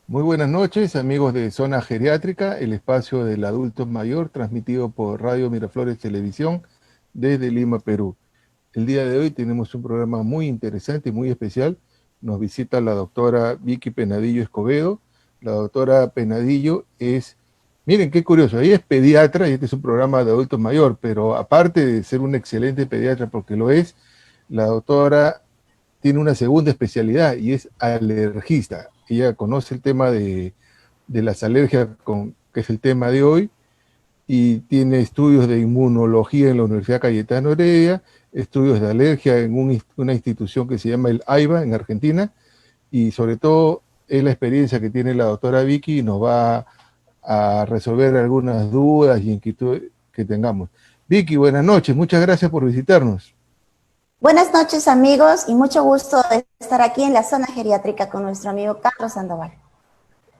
Muy buenas noches, amigos de Zona Geriátrica, el espacio del adulto mayor, transmitido por Radio Miraflores Televisión desde Lima, Perú. El día de hoy tenemos un programa muy interesante y muy especial. Nos visita la doctora Vicky Penadillo Escobedo. La doctora Penadillo miren qué curioso, ella es pediatra y este es un programa de adultos mayor, pero aparte de ser una excelente pediatra, porque lo es, la doctora tiene una segunda especialidad y es alergista. Ella conoce el tema de las alergias, que es el tema de hoy, y tiene estudios de inmunología en la Universidad Cayetano Heredia, estudios de alergia en una institución que se llama el AIBA en Argentina, y sobre todo es la experiencia que tiene la doctora Vicky y nos va a resolver algunas dudas y inquietudes que tengamos. Vicky, buenas noches, muchas gracias por visitarnos. Buenas noches, amigos, y mucho gusto de estar aquí en la zona geriátrica con nuestro amigo Carlos Sandoval.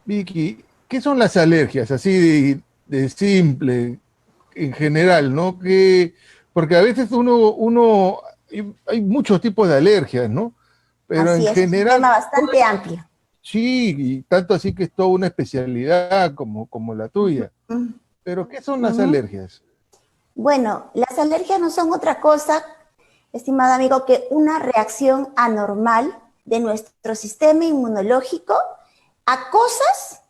Vicky, ¿qué son las alergias? Así de simple, en general, ¿no? Porque a veces hay muchos tipos de alergias, ¿no? Pero en Así es un tema general, bastante amplio. sí, y tanto así que es toda una especialidad como la tuya. Pero ¿qué son las alergias? Bueno, las alergias no son otra cosa, estimado amigo, que una reacción anormal de nuestro sistema inmunológico a cosas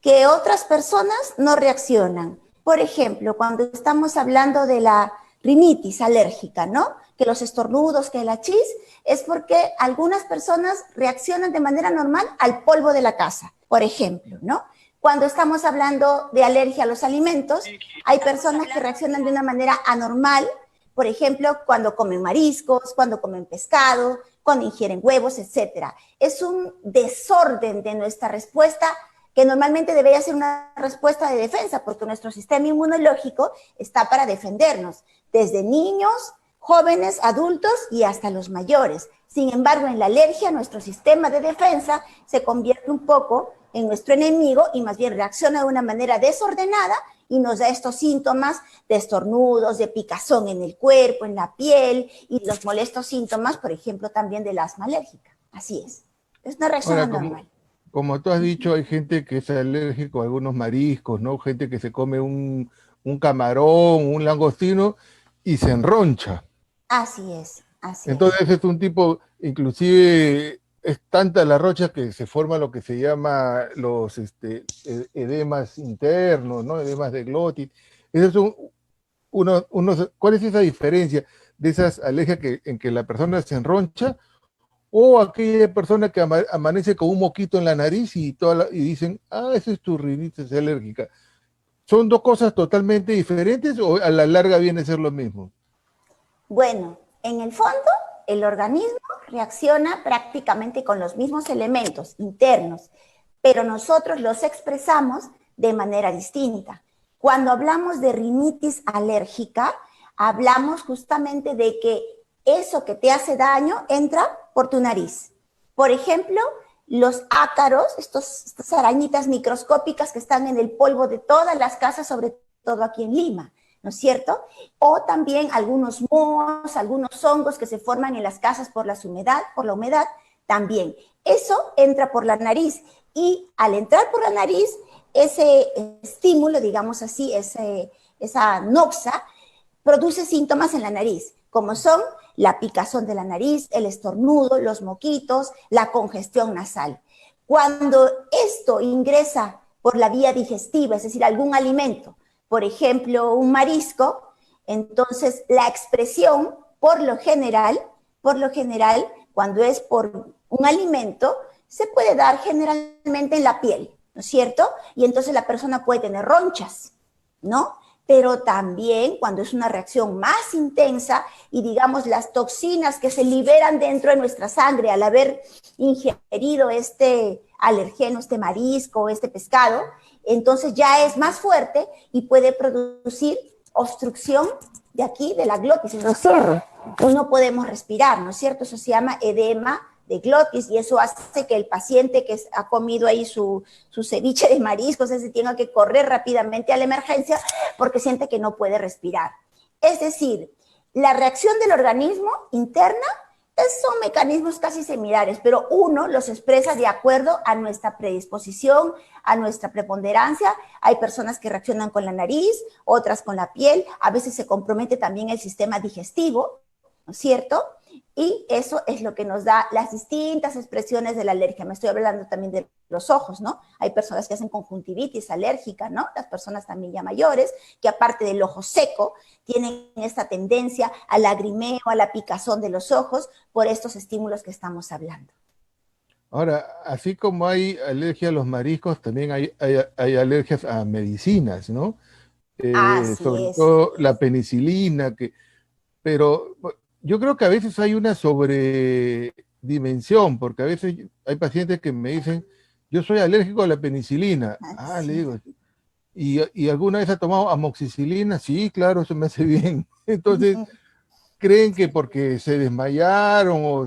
que otras personas no reaccionan. Por ejemplo, cuando estamos hablando de la rinitis alérgica, ¿no? Que los estornudos, que la chis, es porque algunas personas reaccionan de manera normal al polvo de la casa, por ejemplo, ¿no? Cuando estamos hablando de alergia a los alimentos, hay personas que reaccionan de una manera anormal, por ejemplo, cuando comen mariscos, cuando comen pescado, cuando ingieren huevos, etcétera. Es un desorden de nuestra respuesta que normalmente debería ser una respuesta de defensa, porque nuestro sistema inmunológico está para defendernos, desde niños, jóvenes, adultos y hasta los mayores. Sin embargo, en la alergia, nuestro sistema de defensa se convierte un poco en nuestro enemigo y más bien reacciona de una manera desordenada y nos da estos síntomas de estornudos, de picazón en el cuerpo, en la piel y los molestos síntomas, por ejemplo, también del asma alérgica. Así es. Es una reacción Ahora, anormal. como tú has dicho, hay gente que es alérgico a algunos mariscos, ¿no? Gente que se come un camarón, un langostino y se enroncha. Así es, así es. Entonces es un tipo, inclusive es tanta la rocha que se forma lo que se llama los edemas internos, ¿no? Edemas de glotis. Esos son ¿cuál es esa diferencia de esas alergias en que la persona se enroncha o aquella persona que amanece con un moquito en la nariz y dicen, ah, eso es tu rinitis alérgica? ¿Son dos cosas totalmente diferentes o a la larga viene a ser lo mismo? Bueno, en el fondo, el organismo reacciona prácticamente con los mismos elementos internos, pero nosotros los expresamos de manera distinta. Cuando hablamos de rinitis alérgica, hablamos justamente de que eso que te hace daño entra por tu nariz. Por ejemplo, los ácaros, estas arañitas microscópicas que están en el polvo de todas las casas, sobre todo aquí en Lima, ¿no es cierto? O también algunos mohos, algunos hongos que se forman en las casas por la humedad, también. Eso entra por la nariz y al entrar por la nariz, ese estímulo, digamos así, esa noxa, produce síntomas en la nariz, como son la picazón de la nariz, el estornudo, los moquitos, la congestión nasal. Cuando esto ingresa por la vía digestiva, es decir, algún alimento, por ejemplo, un marisco, entonces la expresión, por lo general, cuando es por un alimento, se puede dar generalmente en la piel, ¿no es cierto? Y entonces la persona puede tener ronchas, ¿no? Pero también cuando es una reacción más intensa y digamos las toxinas que se liberan dentro de nuestra sangre al haber ingerido este alergeno, este marisco, este pescado, entonces ya es más fuerte y puede producir obstrucción de aquí, de la glotis, no cierre. No podemos respirar, ¿no es cierto? Eso se llama edema de glotis y eso hace que el paciente que ha comido ahí su ceviche de mariscos ese tenga que correr rápidamente a la emergencia porque siente que no puede respirar. Es decir, la reacción del organismo interna Son mecanismos casi similares, pero uno los expresa de acuerdo a nuestra predisposición, a nuestra preponderancia. Hay personas que reaccionan con la nariz, otras con la piel, a veces se compromete también el sistema digestivo, ¿no es cierto? Y eso es lo que nos da las distintas expresiones de la alergia. Me estoy hablando también de los ojos, ¿no? Hay personas que hacen conjuntivitis alérgica, ¿no? Las personas también ya mayores, que aparte del ojo seco, tienen esta tendencia al lagrimeo, a la picazón de los ojos por estos estímulos que estamos hablando. Ahora, así como hay alergia a los mariscos, también hay alergias a medicinas, ¿no? Así Sobre es. todo la penicilina, pero yo creo que a veces hay una sobredimensión, porque a veces hay pacientes que me dicen, yo soy alérgico a la penicilina. Ah, le Así. digo, ¿y alguna vez ha tomado amoxicilina? Sí, claro, eso me hace bien. Entonces, creen que porque se desmayaron o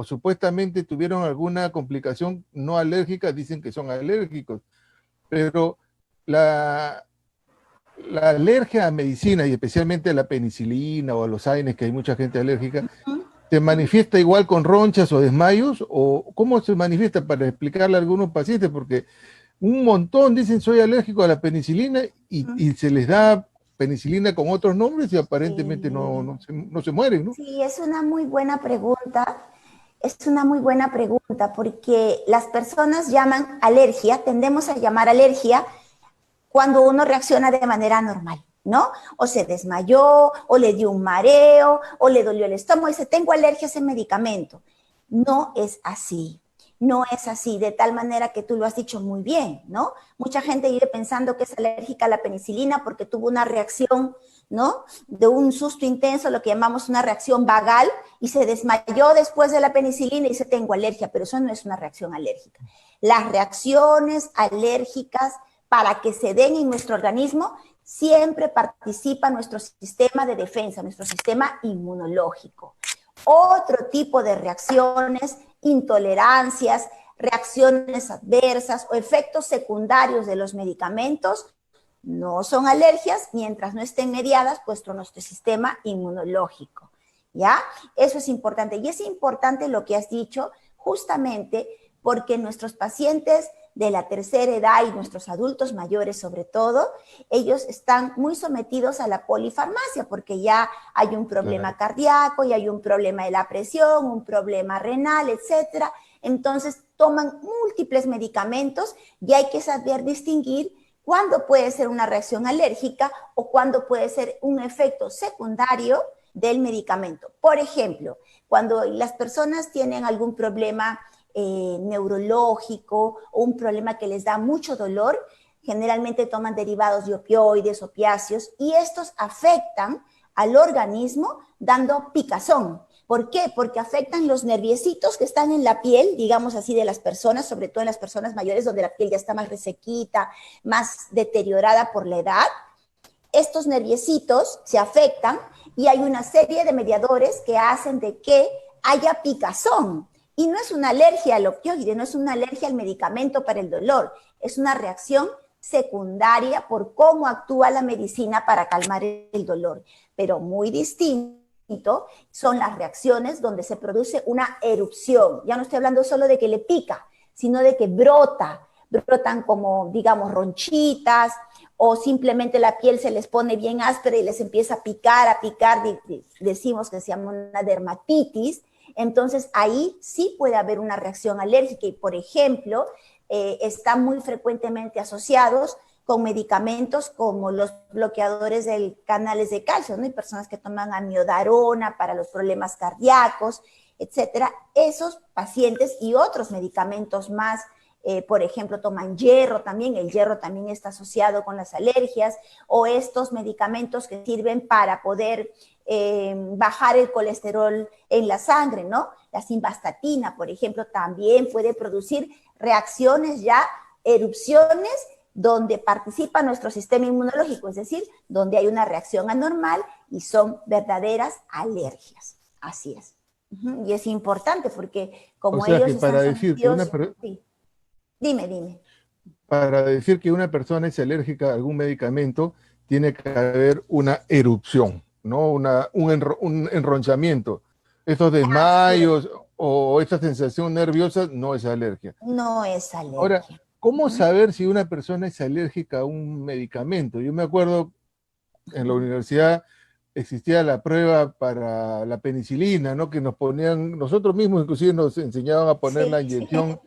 supuestamente tuvieron alguna complicación no alérgica, dicen que son alérgicos. Pero la, la alergia a medicina y especialmente a la penicilina o a los AINES, que hay mucha gente alérgica, ¿se manifiesta igual con ronchas o desmayos? ¿O cómo se manifiesta para explicarle a algunos pacientes? Porque un montón dicen soy alérgico a la penicilina y se les da penicilina con otros nombres y aparentemente Sí. no se mueren, ¿no? Sí, es una muy buena pregunta. Es una muy buena pregunta porque las personas llaman alergia, tendemos a llamar alergia cuando uno reacciona de manera normal, ¿no? O se desmayó, o le dio un mareo, o le dolió el estómago y dice, tengo alergia a ese medicamento. No es así. No es así, de tal manera que tú lo has dicho muy bien, ¿no? Mucha gente vive pensando que es alérgica a la penicilina porque tuvo una reacción, ¿no? De un susto intenso, lo que llamamos una reacción vagal, y se desmayó después de la penicilina y dice, tengo alergia, pero eso no es una reacción alérgica. Las reacciones alérgicas para que se den en nuestro organismo, siempre participa nuestro sistema de defensa, nuestro sistema inmunológico. Otro tipo de reacciones, intolerancias, reacciones adversas o efectos secundarios de los medicamentos no son alergias mientras no estén mediadas por nuestro sistema inmunológico. ¿Ya? Eso es importante. Y es importante lo que has dicho justamente porque nuestros pacientes de la tercera edad y nuestros adultos mayores sobre todo, ellos están muy sometidos a la polifarmacia porque ya hay un problema Claro. cardíaco, ya hay un problema de la presión, un problema renal, etcétera. Entonces toman múltiples medicamentos y hay que saber distinguir cuándo puede ser una reacción alérgica o cuándo puede ser un efecto secundario del medicamento. Por ejemplo, cuando las personas tienen algún problema neurológico o un problema que les da mucho dolor, generalmente toman derivados de opioides, opiáceos, y estos afectan al organismo dando picazón. ¿Por qué? Porque afectan los nerviecitos que están en la piel, digamos así, de las personas, sobre todo en las personas mayores, donde la piel ya está más resequita, más deteriorada por la edad. Estos nerviecitos se afectan y hay una serie de mediadores que hacen de que haya picazón. Y no es una alergia al opioide, no es una alergia al medicamento para el dolor, es una reacción secundaria por cómo actúa la medicina para calmar el dolor. Pero muy distinto son las reacciones donde se produce una erupción. Ya no estoy hablando solo de que le pica, sino de que brotan como, digamos, ronchitas, o simplemente la piel se les pone bien áspera y les empieza a picar, decimos que se llama una dermatitis. Entonces ahí sí puede haber una reacción alérgica y, por ejemplo, están muy frecuentemente asociados con medicamentos como los bloqueadores de canales de calcio, ¿no? Hay personas que toman amiodarona para los problemas cardíacos, etcétera. Esos pacientes y otros medicamentos más, por ejemplo, toman hierro también, el hierro también está asociado con las alergias, o estos medicamentos que sirven para poder bajar el colesterol en la sangre, ¿no? La simvastatina, por ejemplo, también puede producir reacciones ya, erupciones, donde participa nuestro sistema inmunológico, es decir, donde hay una reacción anormal y son verdaderas alergias. Así es. Y es importante porque O como sea ellos que están sometidos, sí. Dime. para decir que una persona es alérgica a algún medicamento, tiene que haber una erupción, ¿no? Un enronchamiento. estos Así es, desmayos o esta sensación nerviosa no es alergia. no es Ahora, alergia. ¿cómo Ujú. saber si una persona es alérgica a un medicamento? Yo me acuerdo en la universidad existía la prueba para la penicilina, ¿no? Que nos ponían, nosotros mismos inclusive nos enseñaban a poner la Sí, inyección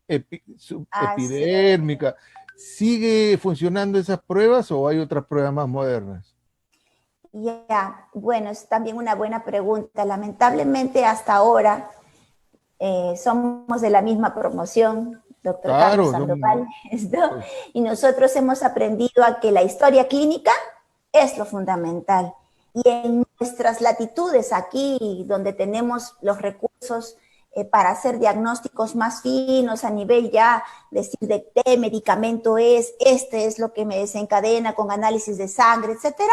así es. epidérmica. ¿Sigue funcionando esas pruebas o hay otras pruebas más modernas? Ya, bueno, es también una buena pregunta. Lamentablemente hasta ahora somos de la misma promoción, doctor Carlos Claro, Sandoval, ¿no? pues, Y nosotros hemos aprendido a que la historia clínica es lo fundamental. Y en nuestras latitudes, aquí donde tenemos los recursos para hacer diagnósticos más finos a nivel ya, decir de qué medicamento es, este es lo que me desencadena con análisis de sangre, etcétera,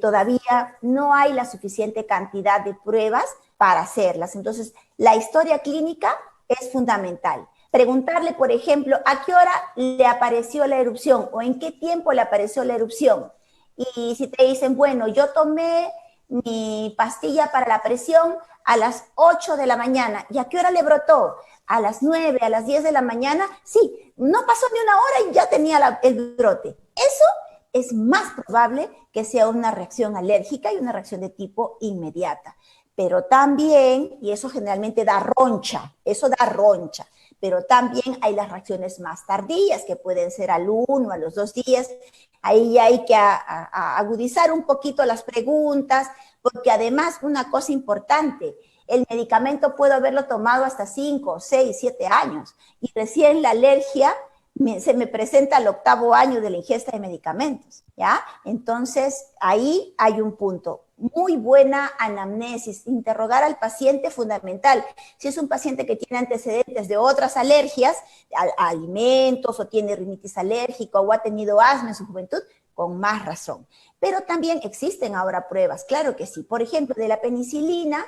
todavía no hay la suficiente cantidad de pruebas para hacerlas. Entonces, la historia clínica es fundamental. Preguntarle, por ejemplo, a qué hora le apareció la erupción o en qué tiempo le apareció la erupción. Y si te dicen, bueno, yo tomé mi pastilla para la presión a las 8 de la mañana, ¿y a qué hora le brotó? A las 9, a las 10 de la mañana, sí, no pasó ni una hora y ya tenía el brote. Eso es más probable que sea una reacción alérgica y una reacción de tipo inmediata. Pero también, y eso generalmente da roncha, eso da roncha, pero también hay las reacciones más tardías, que pueden ser al 1, a los 2 días. Ahí hay que agudizar un poquito las preguntas, porque además una cosa importante, el medicamento puedo haberlo tomado hasta 5, 6, 7 años, y recién la alergia se me presenta al 8º año de la ingesta de medicamentos, ¿ya? Entonces, ahí hay un punto. Muy buena anamnesis, interrogar al paciente fundamental. Si es un paciente que tiene antecedentes de otras alergias, a alimentos, o tiene rinitis alérgica, o ha tenido asma en su juventud, con más razón. Pero también existen ahora pruebas, claro que sí. Por ejemplo, de la penicilina,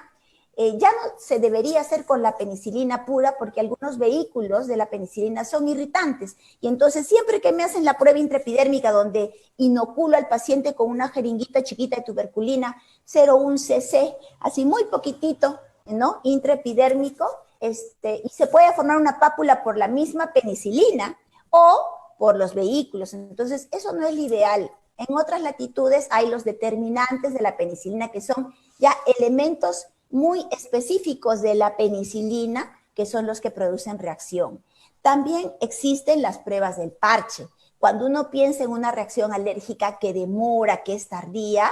ya no se debería hacer con la penicilina pura porque algunos vehículos de la penicilina son irritantes. Y entonces siempre que me hacen la prueba intraepidérmica donde inoculo al paciente con una jeringuita chiquita de tuberculina 0,1 cc, así muy poquitito, ¿no? Intraepidérmico, y se puede formar una pápula por la misma penicilina o por los vehículos. Entonces, eso no es lo ideal. En otras latitudes hay los determinantes de la penicilina que son ya elementos muy específicos de la penicilina, que son los que producen reacción. También existen las pruebas del parche. Cuando uno piensa en una reacción alérgica que demora, que es tardía,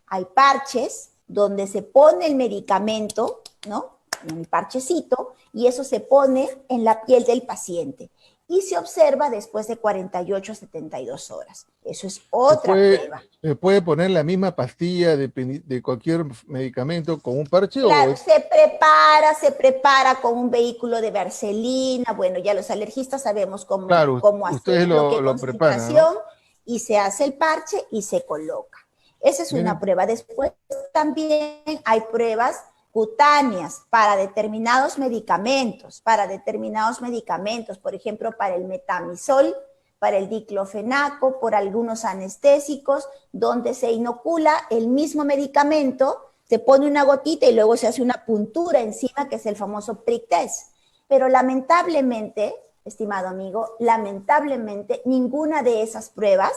hay parches donde se pone el medicamento, ¿no? Un parchecito, y eso se pone en la piel del paciente y se observa después de 48 a 72 horas. Eso es otra prueba. se puede poner la misma pastilla de cualquier medicamento con un parche o Claro, es, se prepara con un vehículo de Vercelina. Bueno, ya los alergistas sabemos claro, cómo ustedes hacerlo, qué lo preparan, ¿no? concentración, y se hace el parche y se coloca. Esa es una Miren, prueba. Después también hay pruebas cutáneas para determinados medicamentos, por ejemplo, para el metamizol, para el diclofenaco, por algunos anestésicos, donde se inocula el mismo medicamento, se pone una gotita y luego se hace una puntura encima, que es el famoso prick test. Pero lamentablemente, estimado amigo, lamentablemente ninguna de esas pruebas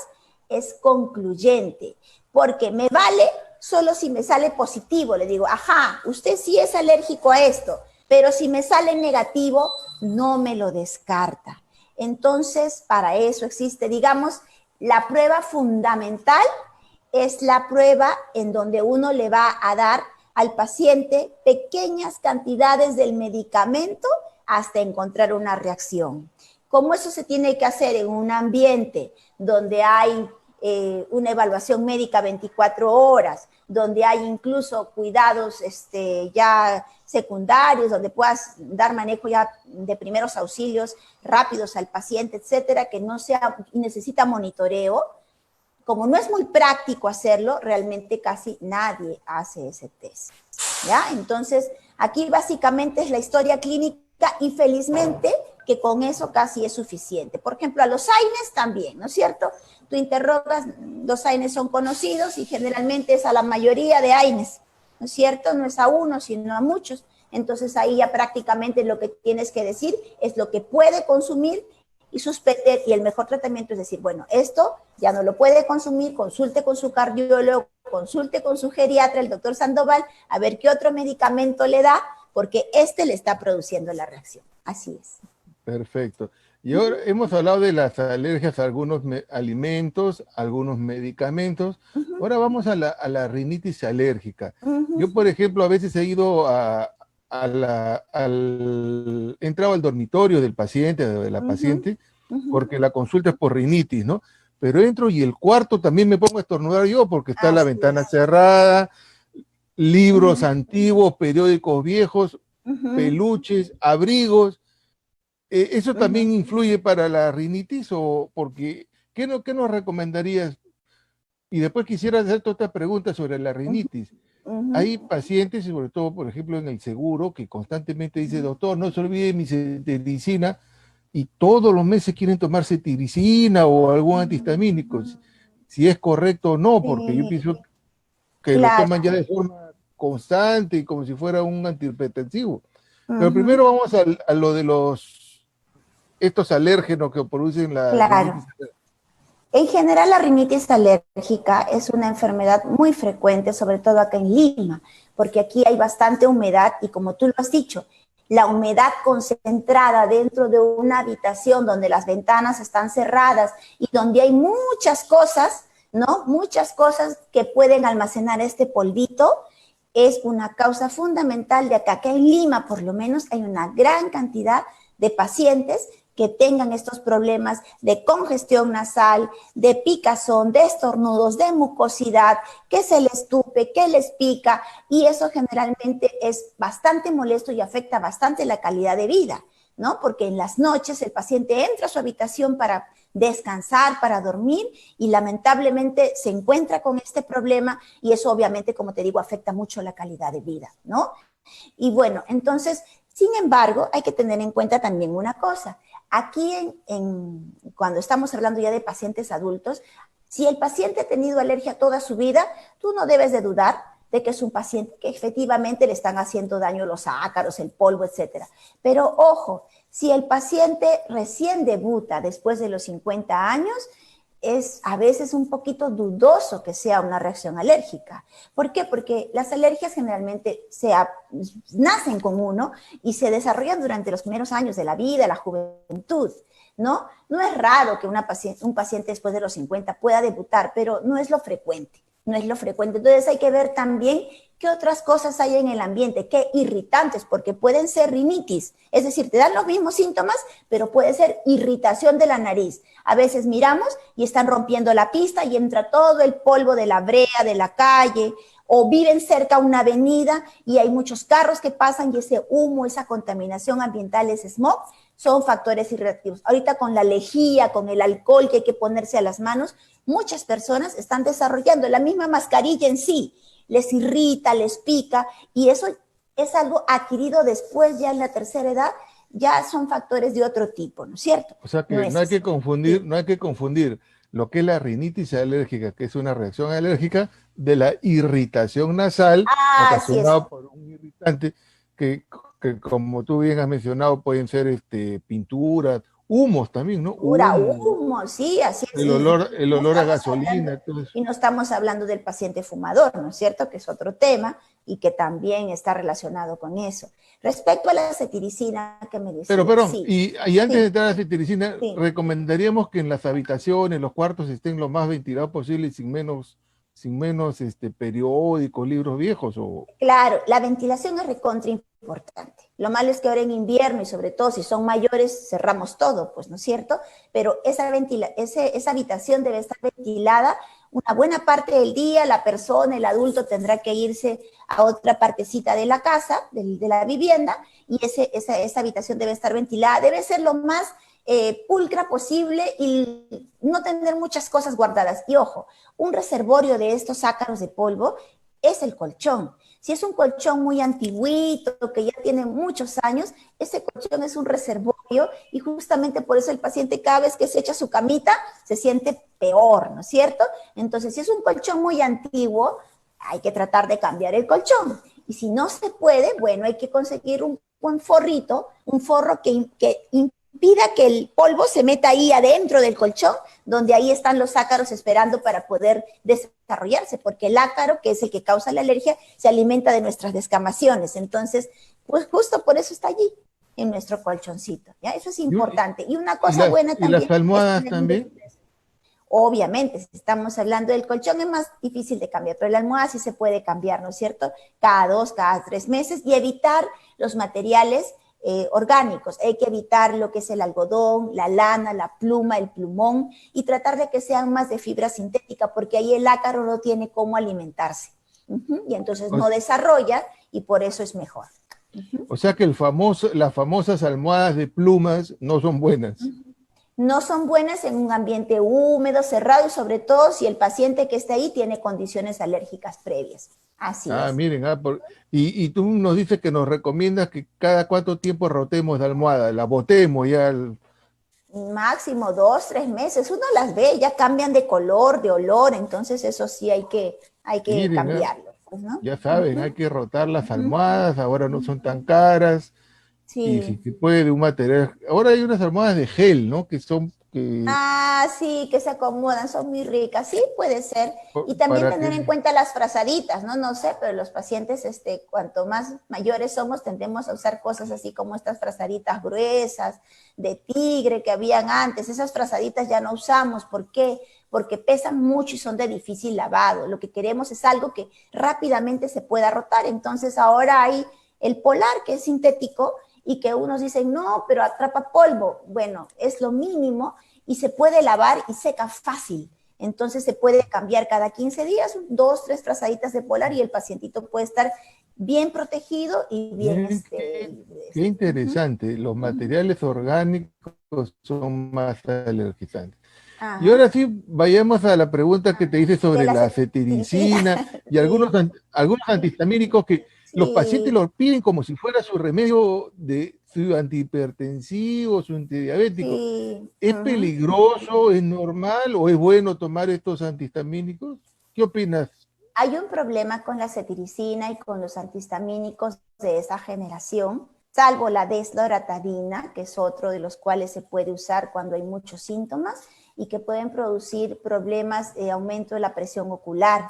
es concluyente, porque me vale solo si me sale positivo. Le digo, ajá, usted sí es alérgico a esto, pero si me sale negativo, no me lo descarta. Entonces, para eso existe, digamos, la prueba fundamental es la prueba en donde uno le va a dar al paciente pequeñas cantidades del medicamento hasta encontrar una reacción. ¿Cómo eso se tiene que hacer en un ambiente donde hay una evaluación médica 24 horas, donde hay incluso cuidados ya secundarios, donde puedas dar manejo ya de primeros auxilios rápidos al paciente, etcétera, que no sea, necesita monitoreo? Como no es muy práctico hacerlo, realmente casi nadie hace ese test, ¿ya? Entonces, aquí básicamente es la historia clínica y felizmente que con eso casi es suficiente. Por ejemplo, a los AINES también, ¿no es cierto? Tú interrogas, los AINES son conocidos y generalmente es a la mayoría de AINES, ¿no es cierto? No es a uno, sino a muchos. Entonces ahí ya prácticamente lo que tienes que decir es lo que puede consumir y suspender, y el mejor tratamiento es decir, bueno, esto ya no lo puede consumir, consulte con su cardiólogo, consulte con su geriatra, el doctor Sandoval, a ver qué otro medicamento le da, porque este le está produciendo la reacción. Así es. Perfecto. Y ahora hemos hablado de las alergias a algunos alimentos, algunos medicamentos. Ahora vamos a la rinitis alérgica. Yo, por ejemplo, a veces he ido he entrado al dormitorio del paciente, de la paciente, porque la consulta es por rinitis, ¿no? Pero entro y el cuarto también me pongo a estornudar yo porque está la ventana cerrada, libros antiguos, periódicos viejos, peluches, abrigos. ¿Eso también influye para la rinitis o porque qué nos recomendarías? Y después quisiera hacerte otra pregunta sobre la rinitis. Hay pacientes, sobre todo, por ejemplo, en el seguro, que constantemente dice, doctor, no se olvide mi cetiricina, y todos los meses quieren tomar cetiricina o algún antihistamínico, si es correcto o no, porque yo pienso que lo Claro. toman ya de forma constante y como si fuera un antihipertensivo. Pero primero vamos a lo de estos alérgenos que producen la rinitis. En general, la rinitis alérgica es una enfermedad muy frecuente, sobre todo acá en Lima, porque aquí hay bastante humedad y como tú lo has dicho, la humedad concentrada dentro de una habitación donde las ventanas están cerradas y donde hay muchas cosas, ¿no? Muchas cosas que pueden almacenar este polvito, es una causa fundamental de acá en Lima, por lo menos hay una gran cantidad de pacientes que tengan estos problemas de congestión nasal, de picazón, de estornudos, de mucosidad, que se les tupe, que les pica, y eso generalmente es bastante molesto y afecta bastante la calidad de vida, ¿no? Porque en las noches el paciente entra a su habitación para descansar, para dormir, y lamentablemente se encuentra con este problema, y eso obviamente, como te digo, afecta mucho la calidad de vida, ¿no? Y bueno, entonces, sin embargo, hay que tener en cuenta también una cosa. Aquí, cuando estamos hablando ya de pacientes adultos, si el paciente ha tenido alergia toda su vida, tú no debes de dudar de que es un paciente que efectivamente le están haciendo daño los ácaros, el polvo, etcétera. Pero ojo, si el paciente recién debuta después de los 50 años, es a veces un poquito dudoso que sea una reacción alérgica. ¿Por qué? Porque las alergias generalmente nacen con uno y se desarrollan durante los primeros años de la vida, la juventud, ¿no? No es raro que un paciente después de los 50 pueda debutar, pero no es lo frecuente, no es lo frecuente. Entonces hay que ver también qué otras cosas hay en el ambiente, qué irritantes, porque pueden ser rinitis, es decir, te dan los mismos síntomas, pero puede ser irritación de la nariz. A veces miramos y están rompiendo la pista y entra todo el polvo de la brea, de la calle, o viven cerca a una avenida y hay muchos carros que pasan y ese humo, esa contaminación ambiental, ese smog, son factores irritativos. Ahorita con la lejía, con el alcohol que hay que ponerse a las manos, muchas personas están desarrollando la misma mascarilla en sí, les irrita, les pica, y eso es algo adquirido después, ya en la tercera edad, ya son factores de otro tipo, ¿no es cierto? O sea No que es así. no hay que confundir lo que es la rinitis alérgica, que es una reacción alérgica, de la irritación nasal Así es. ocasionada por un irritante que, que como tú bien has mencionado, pueden ser pinturas, humos también, ¿no? Pura Humo, humo, sí, así es. el No olor a estamos hablando, gasolina, todo eso. y no estamos hablando del paciente fumador, ¿no es cierto? Que es otro tema y que también está relacionado con eso. Respecto a la cetiricina que me Pero, decía, perdón, sí, y antes de sí, entrar a la cetiricina, sí. recomendaríamos que en las habitaciones, los cuartos estén lo más ventilados posible y sin menos periódicos, libros viejos, o Claro, la ventilación es recontra importante. Lo malo es que ahora en invierno y sobre todo si son mayores cerramos todo, pues, ¿no es cierto? Pero esa habitación debe estar ventilada una buena parte del día. La persona, el adulto tendrá que irse a otra partecita de la casa, de la vivienda, y esa habitación debe estar ventilada. Debe ser lo más pulcra posible y no tener muchas cosas guardadas. Y ojo, un reservorio de estos ácaros de polvo es el colchón. Si es un colchón muy antiguito, que ya tiene muchos años, ese colchón es un reservorio y justamente por eso el paciente cada vez que se echa su camita se siente peor, ¿no es cierto? Entonces, si es un colchón muy antiguo, hay que tratar de cambiar el colchón. Y si no se puede, bueno, hay que conseguir un forrito, un forro que impida que el polvo se meta ahí adentro del colchón, donde ahí están los ácaros esperando para poder desarrollarse, porque el ácaro, que es el que causa la alergia, se alimenta de nuestras descamaciones. Entonces, pues justo por eso está allí, en nuestro colchoncito. ¿Ya? Eso es importante. Y una cosa buena y las también es almohadas tener un también? desprecio. Obviamente, si estamos hablando del colchón es más difícil de cambiar, pero la almohada sí se puede cambiar, ¿no es cierto? Cada 2, cada 3 meses y evitar los materiales orgánicos. Hay que evitar lo que es el algodón, la lana, la pluma, el plumón y tratar de que sean más de fibra sintética porque ahí el ácaro no tiene cómo alimentarse. Y entonces no desarrolla y por eso es mejor. O sea que las famosas almohadas de plumas no son buenas. No son buenas en un ambiente húmedo, cerrado y sobre todo si el paciente que está ahí tiene condiciones alérgicas previas. Así Ah, es. miren, y tú nos dices que nos recomiendas que cada cuánto tiempo rotemos de almohada, la botemos ya. Máximo 2, 3 meses. Uno las ve, ya cambian de color, de olor, entonces eso sí hay que Miren, cambiarlo, pues, ¿no? ya saben, hay que rotar las almohadas, ahora no son tan caras, y si Sí. se puede de un material. Ahora hay unas almohadas de gel, ¿no? Que son que Ah, sí, que se acomodan, son muy ricas, sí, puede ser. Y también para tener en que. cuenta las frazaditas, ¿no? No sé, pero los pacientes, cuanto más mayores somos, tendemos a usar cosas así como estas frazaditas gruesas, de tigre que habían antes. Esas frazaditas ya no usamos. ¿Por qué? Porque pesan mucho y son de difícil lavado. Lo que queremos es algo que rápidamente se pueda rotar. Entonces ahora hay el polar, que es sintético, y que unos dicen, no, pero atrapa polvo. Bueno, es lo mínimo y se puede lavar y seca fácil. Entonces se puede cambiar cada 15 días, 2, 3 frazaditas de polar y el pacientito puede estar bien protegido y bien Miren libre de qué esto. interesante, los materiales orgánicos son más alergizantes. Y Ajá. ahora sí, vayamos a la pregunta que te hice De sobre la la cetiricina. cetiricina y Sí, algunos antihistamínicos que los pacientes sí, lo piden como si fuera su remedio de su antihipertensivo, su antidiabético. sí. ¿Es peligroso, es normal o es bueno tomar estos antihistamínicos? ¿Qué opinas? Hay un problema con la cetiricina y con los antihistamínicos de esa generación, salvo la desloratadina, que es otro de los cuales se puede usar cuando hay muchos síntomas y que pueden producir problemas de aumento de la presión ocular,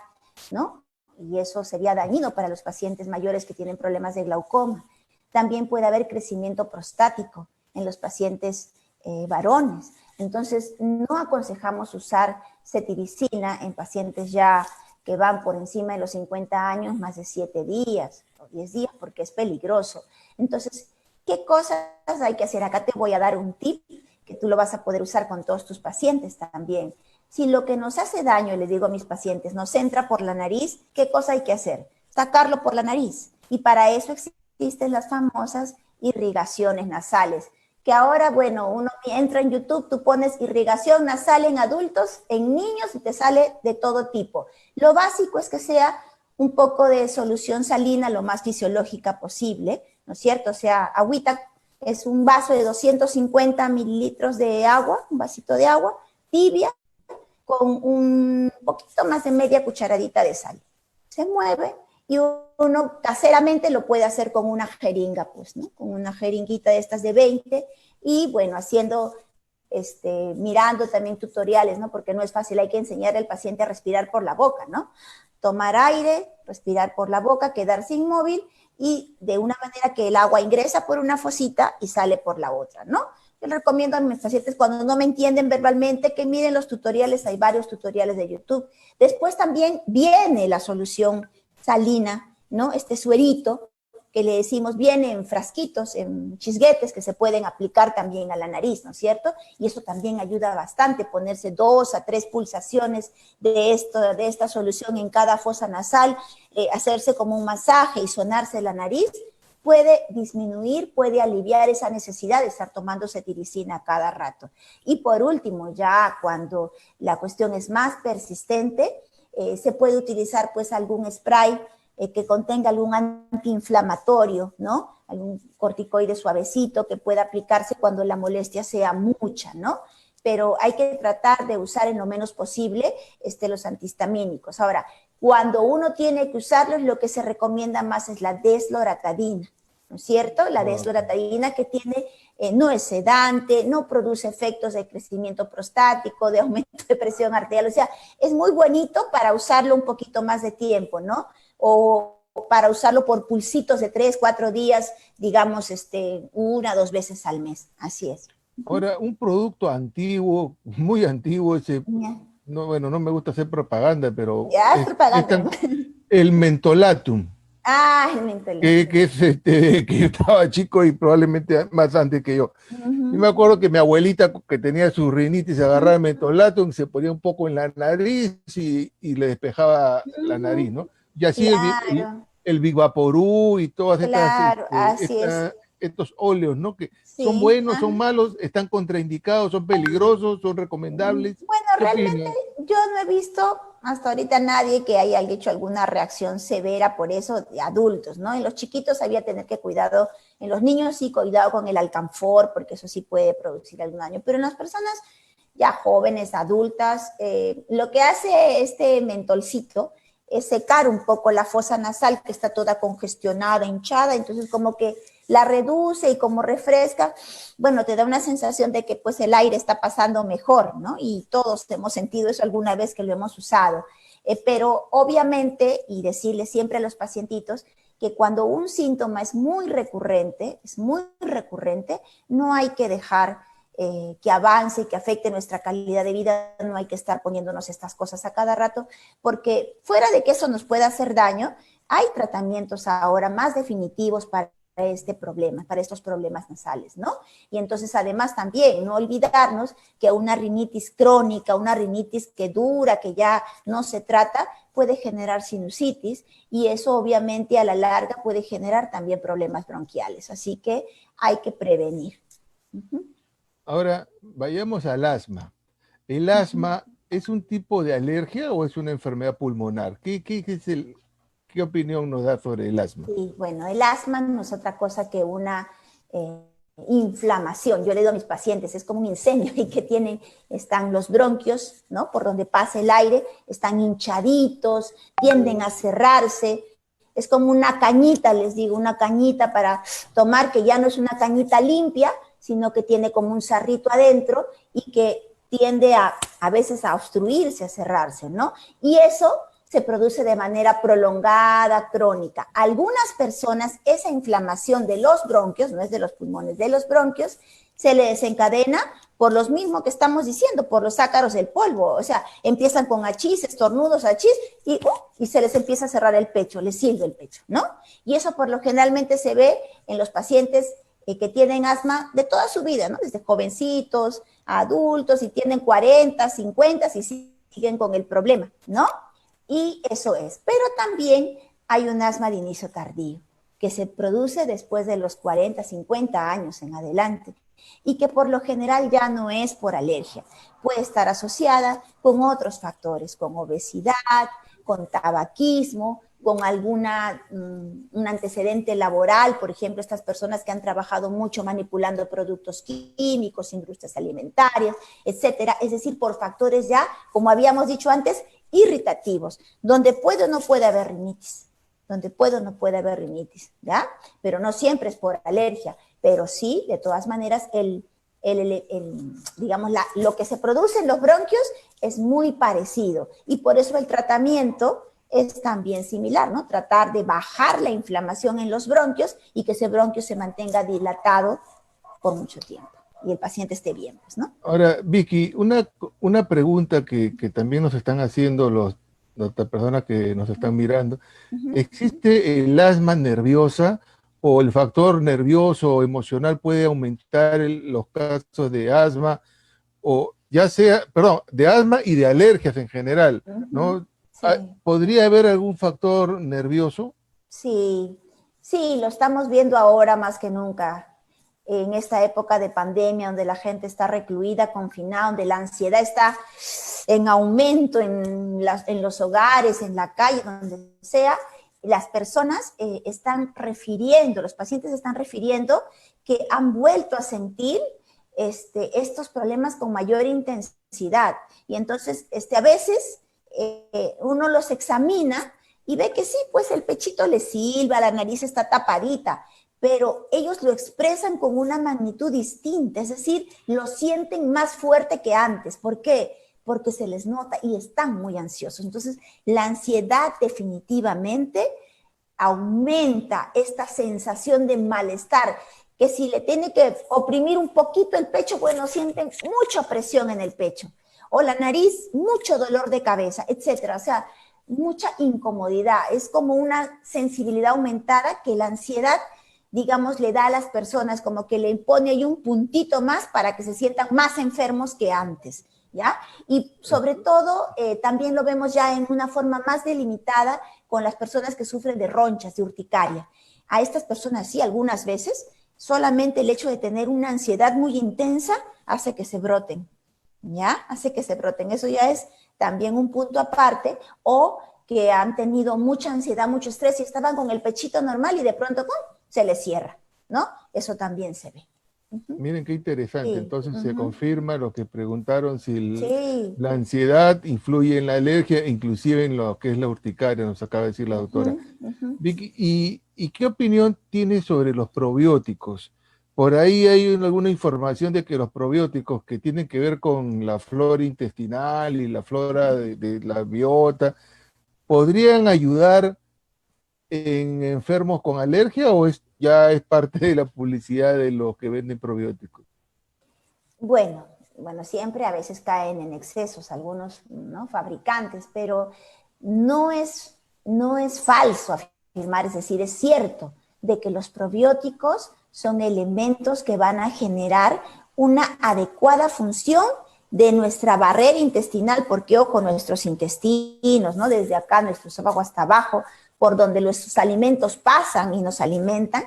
¿no? Y eso sería dañino para los pacientes mayores que tienen problemas de glaucoma. También puede haber crecimiento prostático en los pacientes varones. Entonces, no aconsejamos usar cetiricina en pacientes ya que van por encima de los 50 años más de 7 días o 10 días porque es peligroso. Entonces, ¿qué cosas hay que hacer? Acá te voy a dar un tip que tú lo vas a poder usar con todos tus pacientes también. Si lo que nos hace daño, les digo a mis pacientes, nos entra por la nariz, ¿qué cosa hay que hacer? Sacarlo por la nariz. Y para eso existen las famosas irrigaciones nasales, que ahora, bueno, uno entra en YouTube, tú pones irrigación nasal en adultos, en niños y te sale de todo tipo. Lo básico es que sea un poco de solución salina lo más fisiológica posible, ¿no es cierto? O sea, agüita es un vaso de 250 mililitros de agua, un vasito de agua tibia, con un poquito más de media cucharadita de sal. Se mueve y uno caseramente lo puede hacer con una jeringa, pues, ¿no? Con una jeringuita de estas de 20 y bueno, haciendo, mirando también tutoriales, ¿no? Porque no es fácil, hay que enseñar al paciente a respirar por la boca, ¿no? Tomar aire, respirar por la boca, quedarse inmóvil y de una manera que el agua ingresa por una fosita y sale por la otra, ¿no? Yo les recomiendo a mis pacientes cuando no me entienden verbalmente que miren los tutoriales, hay varios tutoriales de YouTube. Después también viene la solución salina, ¿no? Este suerito que le decimos viene en frasquitos, en chisguetes que se pueden aplicar también a la nariz, ¿no es cierto? Y eso también ayuda bastante, ponerse 2 a 3 pulsaciones de esta solución en cada fosa nasal, hacerse como un masaje y sonarse la nariz, puede disminuir, puede aliviar esa necesidad de estar tomando cetiricina cada rato. Y por último, ya cuando la cuestión es más persistente, se puede utilizar pues algún spray que contenga algún antiinflamatorio, ¿no? Algún corticoide suavecito que pueda aplicarse cuando la molestia sea mucha, ¿no? Pero hay que tratar de usar en lo menos posible los antihistamínicos. Ahora, Cuando uno tiene que usarlos, lo que se recomienda más es la desloratadina, ¿no es cierto? La desloratadina que tiene, no es sedante, no produce efectos de crecimiento prostático, de aumento de presión arterial, o sea, es muy bonito para usarlo un poquito más de tiempo, ¿no? O para usarlo por pulsitos de 3, 4 días, digamos, 1, 2 veces al mes, así es. Ahora, un producto antiguo, muy antiguo, no, bueno, no me gusta hacer propaganda, pero Ya es propaganda. el mentolatum. Ah, el mentolatum. Que es que yo estaba chico y probablemente más antes que yo. Y me acuerdo que mi abuelita, que tenía su rinitis, agarraba el mentolatum, se ponía un poco en la nariz y le despejaba la nariz, ¿no? Y así Claro, el Big Vaporú y todas claro, así es. estos óleos, ¿no? Que son Sí, buenos, son malos, están contraindicados, son peligrosos, son recomendables. bueno, ¿Qué realmente opinas? yo no he visto hasta ahorita nadie que haya hecho alguna reacción severa por eso de adultos, ¿no? En los chiquitos había que tener que cuidado, en los niños sí, cuidado con el alcanfor, porque eso sí puede producir algún daño, pero en las personas ya jóvenes, adultas, lo que hace este mentolcito es secar un poco la fosa nasal que está toda congestionada, hinchada, entonces como que la reduce y como refresca, bueno, te da una sensación de que pues el aire está pasando mejor, ¿no? Y todos hemos sentido eso alguna vez que lo hemos usado. Pero obviamente, y decirle siempre a los pacientitos, que cuando un síntoma es muy recurrente, no hay que dejar que avance y que afecte nuestra calidad de vida, no hay que estar poniéndonos estas cosas a cada rato, porque fuera de que eso nos pueda hacer daño, hay tratamientos ahora más definitivos para este problema, para estos problemas nasales, ¿no? Y entonces además también no olvidarnos que una rinitis crónica, una rinitis que dura, que ya no se trata, puede generar sinusitis y eso obviamente a la larga puede generar también problemas bronquiales, así que hay que prevenir. Ahora, vayamos al asma. ¿El asma es un tipo de alergia o es una enfermedad pulmonar? ¿Qué opinión nos da sobre el asma? Sí, bueno, el asma no es otra cosa que una inflamación. Yo le digo a mis pacientes, es como un incendio y que están los bronquios, ¿no? Por donde pasa el aire, están hinchaditos, tienden a cerrarse. Es como una cañita, les digo, una cañita para tomar, que ya no es una cañita limpia, sino que tiene como un sarrito adentro y que tiende a veces a obstruirse, a cerrarse, ¿no? Y eso se produce de manera prolongada, crónica. Algunas personas, esa inflamación de los bronquios, no es de los pulmones, de los bronquios, se le desencadena por los mismos que estamos diciendo, por los ácaros del polvo. O sea, empiezan con achís, estornudos, achís, y se les empieza a cerrar el pecho, les sirve el pecho, ¿no? Y eso por lo generalmente se ve en los pacientes que tienen asma de toda su vida, ¿no? Desde jovencitos, adultos, y tienen 40, 50, y siguen con el problema, ¿no? Y eso es. Pero también hay un asma de inicio tardío, que se produce después de los 40, 50 años en adelante, y que por lo general ya no es por alergia. Puede estar asociada con otros factores, con obesidad, con tabaquismo, con un antecedente laboral, por ejemplo, estas personas que han trabajado mucho manipulando productos químicos, industrias alimentarias, etcétera. Es decir, por factores ya, como habíamos dicho antes, irritativos, donde puede o no puede haber rinitis, ¿ya? Pero no siempre es por alergia, pero sí, de todas maneras, digamos, lo que se produce en los bronquios es muy parecido y por eso el tratamiento es también similar, ¿no? Tratar de bajar la inflamación en los bronquios y que ese bronquio se mantenga dilatado por mucho tiempo y el paciente esté bien, pues, ¿no? Ahora, Vicky, una pregunta que también nos están haciendo las personas que nos están mirando. ¿Existe el asma nerviosa o el factor nervioso o emocional puede aumentar los casos de asma o ya sea, perdón, de asma y de alergias en general, ¿no? Sí. ¿Podría haber algún factor nervioso? Sí, sí, lo estamos viendo ahora más que nunca, en esta época de pandemia, donde la gente está recluida, confinada, donde la ansiedad está en aumento en los hogares, en la calle, donde sea, las personas están refiriendo, los pacientes están refiriendo que han vuelto a sentir estos problemas con mayor intensidad. Y entonces, a veces uno los examina y ve que sí, pues el pechito le silba, la nariz está tapadita, pero ellos lo expresan con una magnitud distinta, es decir, lo sienten más fuerte que antes. ¿Por qué? Porque se les nota y están muy ansiosos. Entonces, la ansiedad definitivamente aumenta esta sensación de malestar, que si le tiene que oprimir un poquito el pecho, bueno, sienten mucha presión en el pecho, o la nariz, mucho dolor de cabeza, etcétera. O sea, mucha incomodidad. Es como una sensibilidad aumentada que la ansiedad, digamos, le da a las personas, como que le pone ahí un puntito más para que se sientan más enfermos que antes, ¿ya? Y sobre todo, también lo vemos ya en una forma más delimitada con las personas que sufren de ronchas, de urticaria. A estas personas sí, algunas veces, solamente el hecho de tener una ansiedad muy intensa hace que se broten, ¿ya? Hace que se broten. Eso ya es también un punto aparte, o que han tenido mucha ansiedad, mucho estrés y estaban con el pechito normal y de pronto ¡pum!, se les cierra, ¿no? Eso también se ve. Miren qué interesante. Sí, Entonces se confirma lo que preguntaron, si sí. la ansiedad influye en la alergia, inclusive en lo que es la urticaria, nos acaba de decir la doctora. Vicky, ¿y qué opinión tienes sobre los probióticos? Por ahí hay alguna información de que los probióticos, que tienen que ver con la flora intestinal y la flora de la biota, ¿podrían ayudar en enfermos con alergia, o ya es parte de la publicidad de los que venden probióticos? Bueno, siempre a veces caen en excesos algunos, ¿no?, fabricantes, pero no es falso afirmar, es decir, es cierto de que los probióticos son elementos que van a generar una adecuada función de nuestra barrera intestinal, porque ojo, nuestros intestinos, ¿no?, desde acá, nuestro esófago hasta abajo, por donde los alimentos pasan y nos alimentan,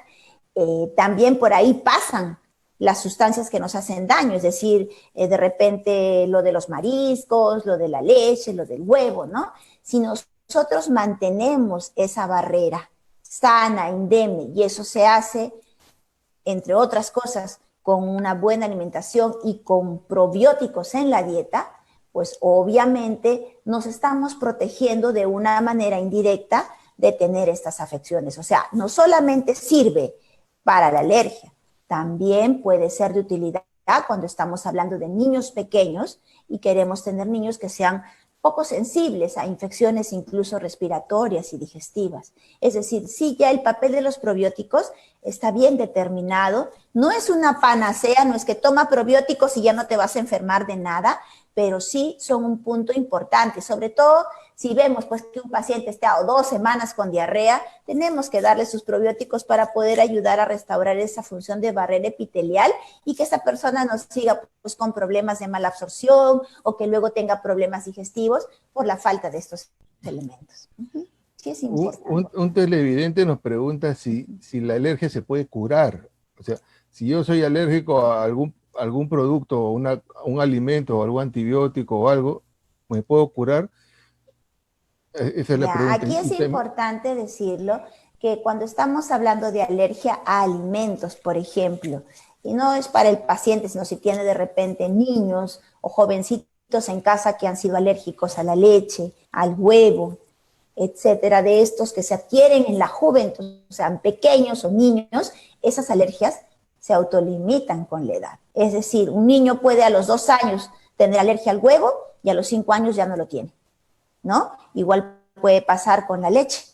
también por ahí pasan las sustancias que nos hacen daño, es decir, de repente lo de los mariscos, lo de la leche, lo del huevo, ¿no? Si nosotros mantenemos esa barrera sana, indemne, y eso se hace, entre otras cosas, con una buena alimentación y con probióticos en la dieta, pues obviamente nos estamos protegiendo de una manera indirecta de tener estas afecciones. O sea, no solamente sirve para la alergia, también puede ser de utilidad cuando estamos hablando de niños pequeños y queremos tener niños que sean poco sensibles a infecciones incluso respiratorias y digestivas. Es decir, sí, ya el papel de los probióticos está bien determinado. No es una panacea, no es que toma probióticos y ya no te vas a enfermar de nada, pero sí son un punto importante, sobre todo si vemos pues que un paciente está 2 semanas con diarrea, tenemos que darle sus probióticos para poder ayudar a restaurar esa función de barrera epitelial y que esa persona no siga pues con problemas de mala absorción o que luego tenga problemas digestivos por la falta de estos elementos. Sí, es importante. Un televidente nos pregunta si la alergia se puede curar. O sea, si yo soy alérgico a algún producto, o un alimento, o algún antibiótico o algo, ¿me puedo curar? Esa es la Ya, pregunta. aquí es importante decirlo que cuando estamos hablando de alergia a alimentos, por ejemplo, y no es para el paciente, sino si tiene de repente niños o jovencitos en casa que han sido alérgicos a la leche, al huevo, etcétera, de estos que se adquieren en la juventud, o sea, pequeños o niños, esas alergias se autolimitan con la edad. Es decir, un niño puede a los 2 años tener alergia al huevo y a los 5 años ya no lo tiene, ¿no? Igual puede pasar con la leche,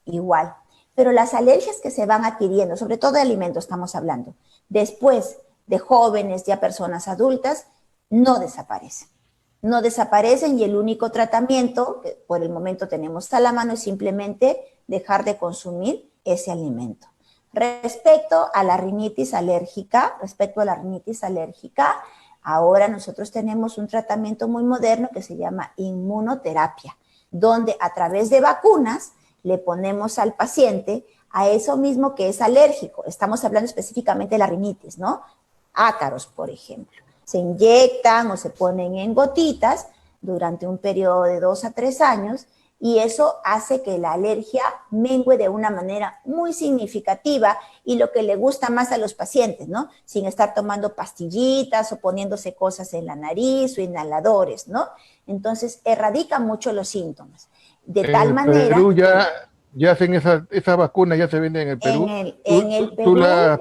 igual. Pero las alergias que se van adquiriendo, sobre todo de alimentos estamos hablando, después de jóvenes, ya personas adultas, no desaparecen. No desaparecen y el único tratamiento que por el momento tenemos a la mano es simplemente dejar de consumir ese alimento. Respecto a la rinitis alérgica, ahora nosotros tenemos un tratamiento muy moderno que se llama inmunoterapia, donde a través de vacunas le ponemos al paciente a eso mismo que es alérgico. Estamos hablando específicamente de la rinitis, ¿no? Ácaros, por ejemplo. Se inyectan o se ponen en gotitas durante un periodo de 2 a 3 años y eso hace que la alergia mengue de una manera muy significativa y lo que le gusta más a los pacientes, ¿no? Sin estar tomando pastillitas o poniéndose cosas en la nariz o inhaladores, ¿no? Entonces, erradica mucho los síntomas. De En tal el manera Perú ya hacen esa vacuna, ya se vende en el Perú. en el Tú la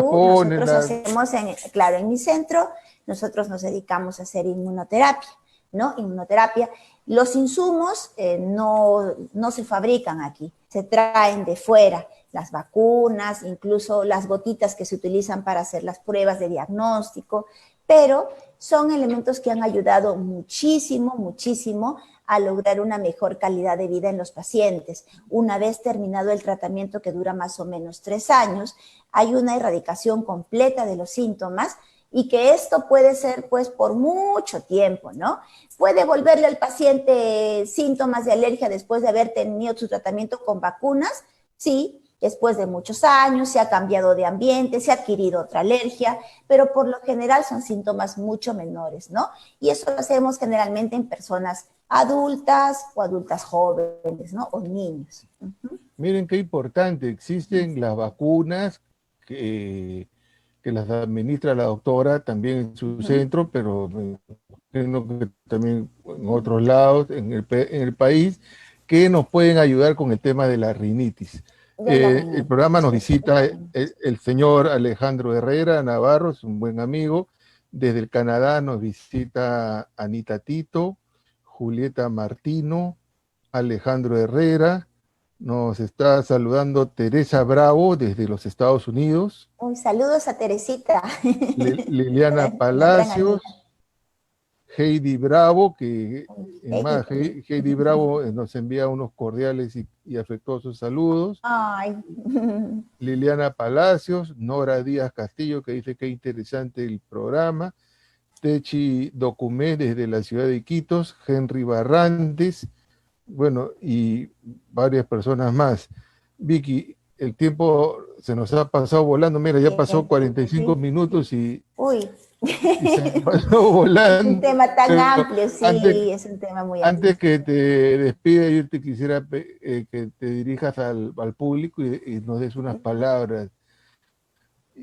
pones, nosotros hacemos, claro, en mi centro, nosotros nos dedicamos a hacer inmunoterapia, ¿no? Inmunoterapia. Los insumos no se fabrican aquí, se traen de fuera, las vacunas, incluso las gotitas que se utilizan para hacer las pruebas de diagnóstico, pero son elementos que han ayudado muchísimo, muchísimo a lograr una mejor calidad de vida en los pacientes. Una vez terminado el tratamiento, que dura más o menos 3 años, hay una erradicación completa de los síntomas y que esto puede ser pues por mucho tiempo, ¿no? ¿Puede volverle al paciente síntomas de alergia después de haber tenido su tratamiento con vacunas? Sí, después de muchos años, se ha cambiado de ambiente, se ha adquirido otra alergia, pero por lo general son síntomas mucho menores, ¿no? Y eso lo hacemos generalmente en personas adultas o adultas jóvenes, ¿no? O niños. miren qué importante, existen las vacunas que las administra la doctora también en su centro, pero creo que también en otros lados, en el país, que nos pueden ayudar con el tema de la rinitis. De la El programa nos rinitis, visita el señor Alejandro Herrera Navarro, es un buen amigo. Desde el Canadá nos visita Anita Tito, Julieta Martino, Alejandro Herrera. Nos está saludando Teresa Bravo desde los Estados Unidos. Uy, saludos a Teresita, Liliana una gran amiga. Palacios, Heidi Bravo, que en más, Heidi. Heidi Bravo nos envía unos cordiales y afectuosos saludos. Ay. Liliana Palacios, Nora Díaz Castillo, que dice que interesante el programa. Techi Documé desde la ciudad de Iquitos, Henry Barrantes, bueno, y varias personas más. Vicky, el tiempo se nos ha pasado volando, mira, ya pasó 45 Sí. minutos y Uy. se pasó volando. Un tema tan Pero amplio, sí, es un tema muy amplio. antes que te despida, yo te quisiera que te dirijas al público y nos des unas palabras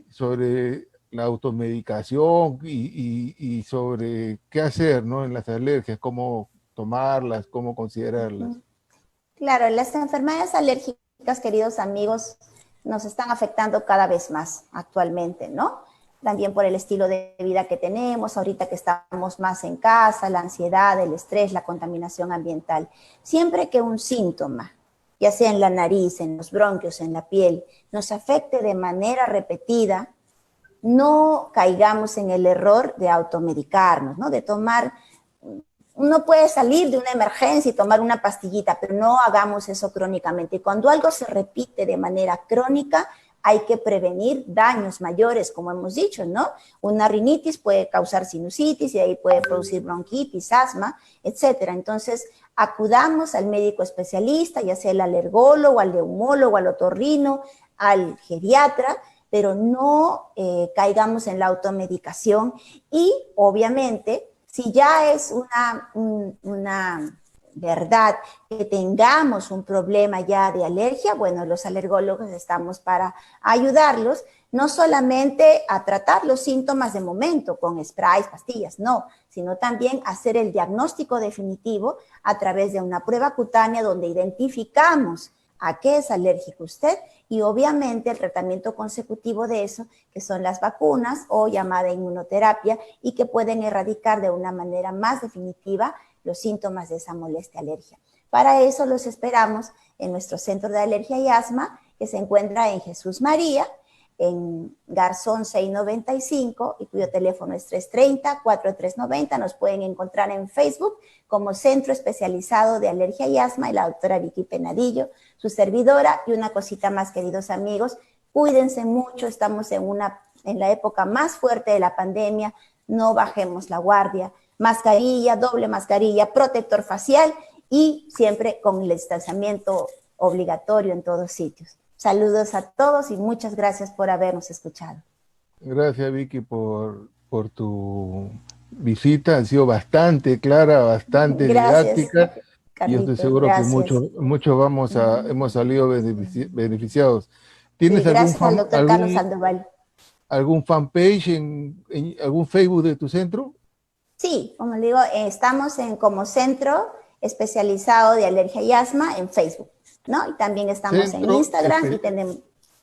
sobre la automedicación y sobre qué hacer, ¿no? En las alergias, cómo tomarlas, cómo considerarlas. Claro, las enfermedades alérgicas, queridos amigos, nos están afectando cada vez más actualmente, ¿no? También por el estilo de vida que tenemos, ahorita que estamos más en casa, la ansiedad, el estrés, la contaminación ambiental. Siempre que un síntoma, ya sea en la nariz, en los bronquios, en la piel, nos afecte de manera repetida, no caigamos en el error de automedicarnos, ¿no? De tomar, uno puede salir de una emergencia y tomar una pastillita, pero no hagamos eso crónicamente. Y cuando algo se repite de manera crónica, hay que prevenir daños mayores, como hemos dicho, ¿no? Una rinitis puede causar sinusitis y ahí puede producir bronquitis, asma, etcétera. Entonces, acudamos al médico especialista, ya sea el alergólogo, al neumólogo, al otorrino, al geriatra, pero no caigamos en la automedicación y, obviamente, si ya es una verdad que tengamos un problema ya de alergia, bueno, los alergólogos estamos para ayudarlos, no solamente a tratar los síntomas de momento con sprays, pastillas, no, sino también hacer el diagnóstico definitivo a través de una prueba cutánea donde identificamos a qué es alérgico usted y obviamente el tratamiento consecutivo de eso, que son las vacunas o llamada inmunoterapia y que pueden erradicar de una manera más definitiva los síntomas de esa molestia alergia. Para eso los esperamos en nuestro centro de alergia y asma, que se encuentra en Jesús María, en Garzón 695 y cuyo teléfono es 330-4390. Nos pueden encontrar en Facebook como Centro Especializado de Alergia y Asma y la doctora Vicky Penadillo, su servidora. Y una cosita más, queridos amigos, cuídense mucho, estamos en la época más fuerte de la pandemia, no bajemos la guardia, mascarilla, doble mascarilla, protector facial y siempre con el distanciamiento obligatorio en todos sitios. Saludos a todos y muchas gracias por habernos escuchado. Gracias, Vicky, por tu visita. Ha sido bastante clara, bastante Gracias. didáctica. Y yo estoy Carlitos, seguro que gracias. muchos hemos salido beneficiados. ¿Tienes Sí, gracias al doctor Carlos Sandoval. algún fanpage en algún Facebook de tu centro? Sí, como le digo, estamos como centro especializado de alergia y asma en Facebook, ¿no? Y también estamos en Centro, Instagram y tenemos ya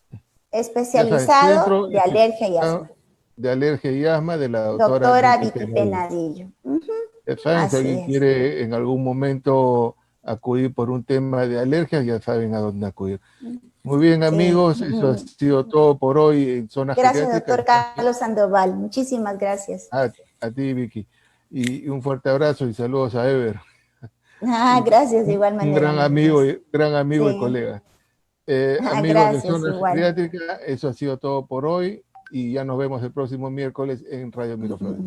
sabes, especializado de alergia y asma. de alergia y asma de la doctora Doctora Vicky Vicky Penallo. Penadillo. Ujú, Ya saben, si así alguien es. quiere en algún momento acudir por un tema de alergias, ya saben a dónde acudir. Muy bien, Sí. amigos, eso ha sido todo por hoy en Zona Gracias, Geriátrica. doctor Carlos Sandoval. Muchísimas gracias. A ti, Vicky. Y un fuerte abrazo y saludos a Ever, Ah, gracias de igual un manera, amiguitos. gran amigo y Sí. colega. Ah, Amigos de gracias, Zona igual. Geriátrica, eso ha sido todo por hoy y ya nos vemos el próximo miércoles en Radio Miraflores.